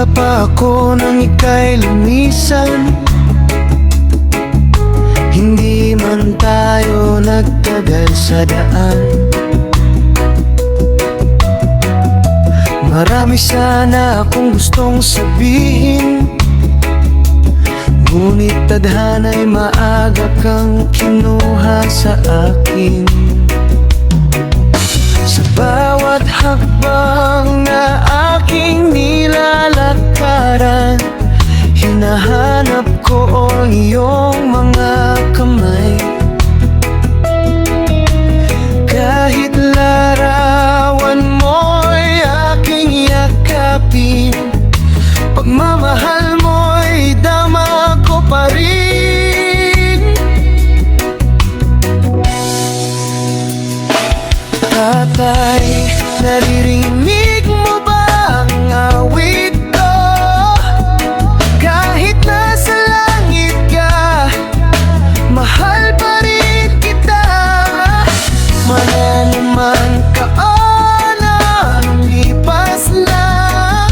Bata pa ako nang ika'y lumisan, hindi man tayo nagtagal sa daan. Marami sana akong gustong sabihin, ngunit tadhana'y maaga kang kinuha sa akin. Sa bawat hakbang na aking nilalakaran, hinahanap ko ang iyong mga kamay. Kahit larawan mo'y aking yakapin, pagmamahal mo'y dama ko pa rin. Tatay, naririnig mo ba ang awit ko? Kahit nasa langit ka, mahal pa rin kita. Mananuman ka o nang lipas na,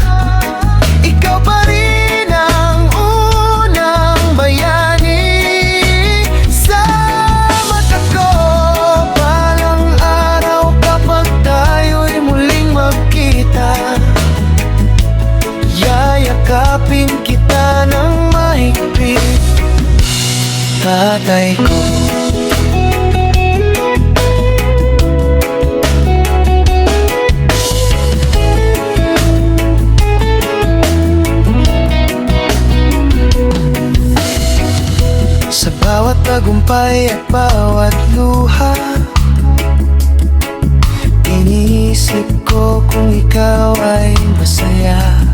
ikaw pa rin ang unang bayani sa mata ko. Balang araw kapag tayo'y muling magkita, yayakapin kita ng mahigpit, tatay ko. Sa bawat tagumpay at bawat luha, iniisip ko kung ikaw ay masaya.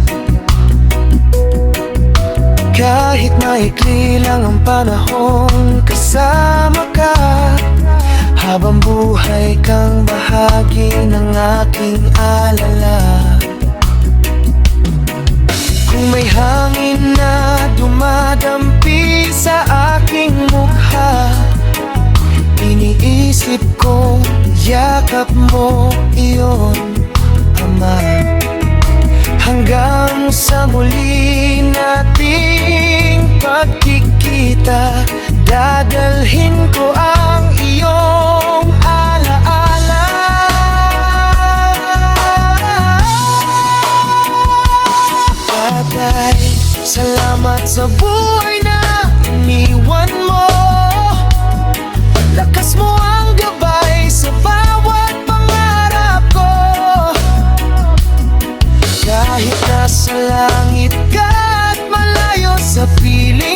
Kahit maikli lang ang panahon kasama ka, habang buhay kang bahagi ng aking alala. Kung may hangin na dumadampi sa aking mukha, iniisip ko yakap mo iyon, Ama. Hanggang sa muli nating pagkikita, dadalhin ko ang iyong alaala. Tatay, salamat sa buhay na iniwan mo. Lakas mo ang gabay sa bawat pangarap ko. Kahit nasa langit ka at malayo sa piling